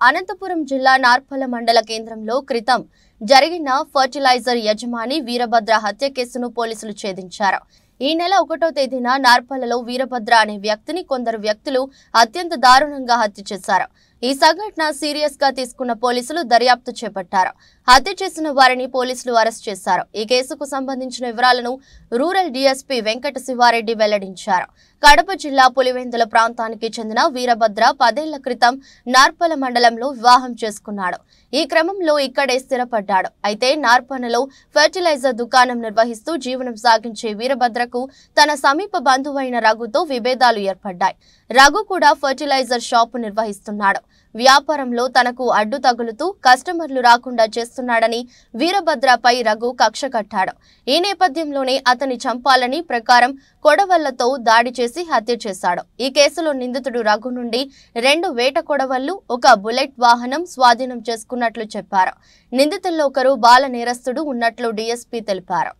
అనంతపురం జిల్లా నార్పల మండల కేంద్రంలో క్రితం జరిగిన ఫర్టిలైజర్ యజమాని వీరభద్ర హత్య కేసును పోలీసులు ఛేదించారు. ఈ నెల 1వ తేదీన నార్పలలో వీరభద్ర అనే వ్యక్తిని కొందరు వ్యక్తులు అత్యంత దారుణంగా హత్య చేశారు. ఈ సంఘటన సీరియస్ గా తీసుకున్న పోలీసులు దర్యాప్తు చేపట్టారు. హత్య చేసిన వారిని పోలీసులు అరెస్ట్ చేశారు. ఈ కేసుకు సంబంధించిన వివరాలను రూరల్ డీఎస్పీ వెంకట శివారెడ్డి వెల్లడించారు. కడప జిల్లా పులివెందుల ప్రాంతానికి చెందిన వీరభద్ర 10 ఏళ్ల క్రితం నార్పల మండలంలో వివాహం చేసుకున్నాడు. ఈ క్రమంలో ఇక్కడే స్థిరపడ్డాడు. అయితే నార్పలలో ఫెర్టిలైజర్ దుకాణం నిర్వహిస్తూ జీవనం సాగించే వీరభద్రకు తన సమీప బంధువైన రఘుతో విభేదాలు ఏర్పడ్డాయి. రఘు కూడా ఫెర్టిలైజర్ షాపు నిర్వహిస్తున్నాడు. వ్యాపారంలో తనకు అడ్డు తగులుతూ కస్టమర్లు రాకుండా చేస్తున్నాడని వీరభద్రపై రఘు కక్ష కట్టాడు. ఈ నేపథ్యంలోనే అతని చంపాలని ప్రకారం కొడవళ్లతో దాడి చేసి హత్య చేశాడు. ఈ కేసులో నిందితుడు రఘు నుండి 2 వేట కొడవళ్లు, 1 బుల్లెట్ వాహనం స్వాధీనం చేసుకున్నట్లు చెప్పారు. నిందితుల్లో ఒకరు బాల నేరస్తుడు ఉన్నట్లు డీఎస్పీ తెలిపారు.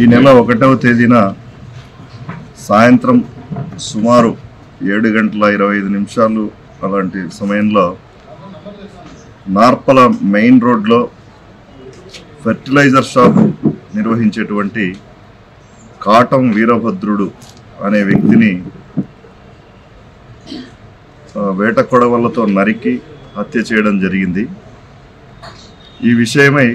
ఈ నెల 1వ తేదీన సాయంత్రం సుమారు 7:25 అలాంటి సమయంలో నార్పల మెయిన్ రోడ్లో ఫెర్టిలైజర్ షాప్ నిర్వహించేటువంటి కాటం వీరభద్రుడు అనే వ్యక్తిని వేట కొడవళ్లతో నరికి హత్య చేయడం జరిగింది. ఈ విషయమై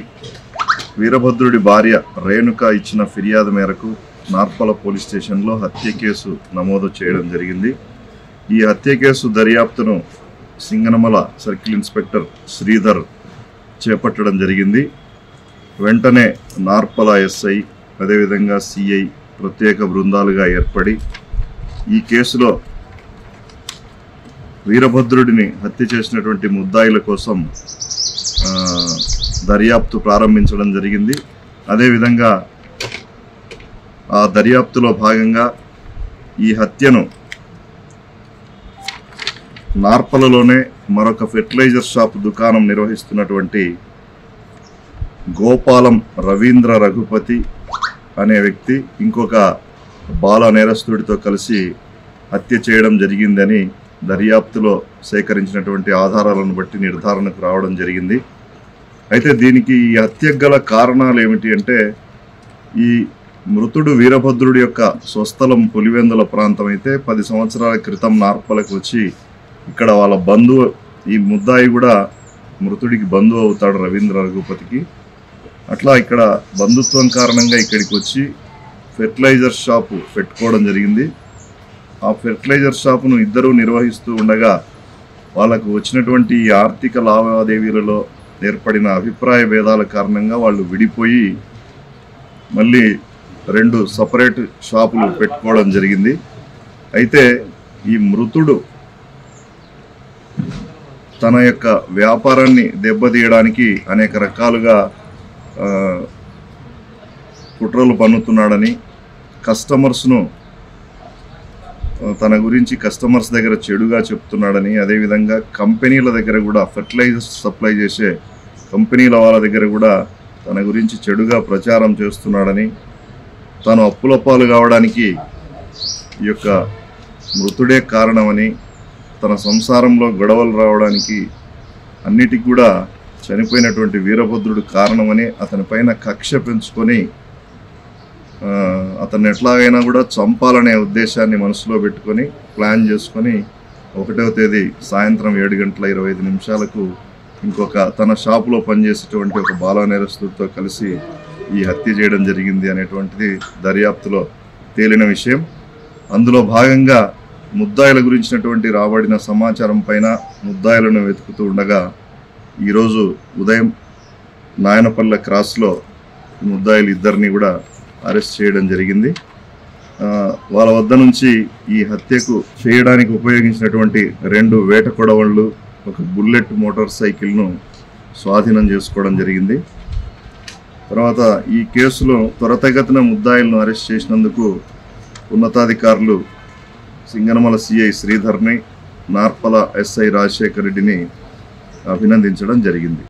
వీరభద్రుడి భార్య రేణుక ఇచ్చిన ఫిర్యాదు మేరకు నార్పల పోలీస్ స్టేషన్లో హత్య కేసు నమోదు చేయడం జరిగింది. ఈ హత్య కేసు దర్యాప్తును సింగనమల సర్కిల్ ఇన్స్పెక్టర్ శ్రీధర్ చేపట్టడం జరిగింది. వెంటనే నార్పల ఎస్ఐ అదేవిధంగా సిఐ ప్రత్యేక బృందాలుగా ఏర్పడి ఈ కేసులో వీరభద్రుడిని హత్య చేసినటువంటి ముద్దాయిల కోసం దర్యాప్తు ప్రారంభించడం జరిగింది. అదేవిధంగా ఆ దర్యాప్తులో భాగంగా ఈ హత్యను నార్పలలోనే మరొక ఫెర్టిలైజర్ షాప్ దుకాణం నిర్వహిస్తున్నటువంటి గోపాలం రవీంద్ర రఘుపతి అనే వ్యక్తి ఇంకొక బాల నేరస్తుడితో కలిసి హత్య చేయడం జరిగిందని దర్యాప్తులో సేకరించినటువంటి ఆధారాలను బట్టి నిర్ధారణకు రావడం జరిగింది. అయితే దీనికి ఈ హత్యకు గల కారణాలు ఏమిటి అంటే, ఈ మృతుడు వీరభద్రుడి యొక్క స్వస్థలం పులివెందుల ప్రాంతం అయితే 10 సంవత్సరాల క్రితం నార్పలకు వచ్చి ఇక్కడ వాళ్ళ బంధువు, ఈ ముద్దాయి కూడా మృతుడికి బంధువు అవుతాడు రవీంద్ర రఘుపతికి. అట్లా ఇక్కడ బంధుత్వం కారణంగా ఇక్కడికి వచ్చి ఫెర్టిలైజర్ షాపు పెట్టుకోవడం జరిగింది. ఆ ఫెర్టిలైజర్ షాపును ఇద్దరూ నిర్వహిస్తూ ఉండగా వాళ్ళకు వచ్చినటువంటి ఆర్థిక లావాదేవీలలో ఏర్పడిన అభిప్రాయ భేదాల కారణంగా వాళ్ళు విడిపోయి మళ్ళీ 2 సపరేట్ షాపులు పెట్టుకోవడం జరిగింది. అయితే ఈ మృతుడు తన యొక్క వ్యాపారాన్ని దెబ్బతీయడానికి అనేక రకాలుగా కుట్రలు పన్నుతున్నాడని, కస్టమర్స్ను తన గురించి కస్టమర్స్ దగ్గర చెడుగా చెప్తున్నాడని, అదేవిధంగా కంపెనీల దగ్గర కూడా ఫెర్టిలైజర్స్ సప్లై చేసే కంపెనీల వాళ్ళ దగ్గర కూడా తన గురించి చెడుగా ప్రచారం చేస్తున్నాడని, తాను అప్పుల పాలు కావడానికి ఈ యొక్క మృతుడే కారణమని, తన సంసారంలో గొడవలు రావడానికి అన్నిటికి కూడా చనిపోయినటువంటి వీరభద్రుడు కారణమని అతనిపైన కక్ష పెంచుకొని అతన్ని ఎట్లాగైనా కూడా చంపాలనే ఉద్దేశాన్ని మనసులో పెట్టుకొని ప్లాన్ చేసుకొని 1వ తేదీ సాయంత్రం 7:25 ఇంకొక తన షాపులో పనిచేసేటువంటి ఒక బాల నేరస్తుడితో కలిసి ఈ హత్య చేయడం జరిగింది అనేటువంటిది దర్యాప్తులో తేలిన విషయం. అందులో భాగంగా ముద్దాయిల గురించినటువంటి రాబడిన సమాచారం పైన ముద్దాయిలను వెతుకుతూ ఉండగా ఈరోజు ఉదయం నాయనపల్లె క్రాస్లో ముద్దాయిలు ఇద్దరిని కూడా అరెస్ట్ చేయడం జరిగింది. వాళ్ళ వద్ద నుంచి ఈ హత్యకు చేయడానికి ఉపయోగించినటువంటి 2 వేట కొడవళ్ళు, 1 బుల్లెట్ మోటార్ సైకిల్ను స్వాధీనం చేసుకోవడం జరిగింది. తర్వాత ఈ కేసులో త్వరితగతిన ముద్దాయిలను అరెస్ట్ చేసినందుకు ఉన్నతాధికారులు సింగనమల సిఐ శ్రీధర్ని, నార్పల ఎస్ఐ రాజశేఖర్ రెడ్డిని అభినందించడం జరిగింది.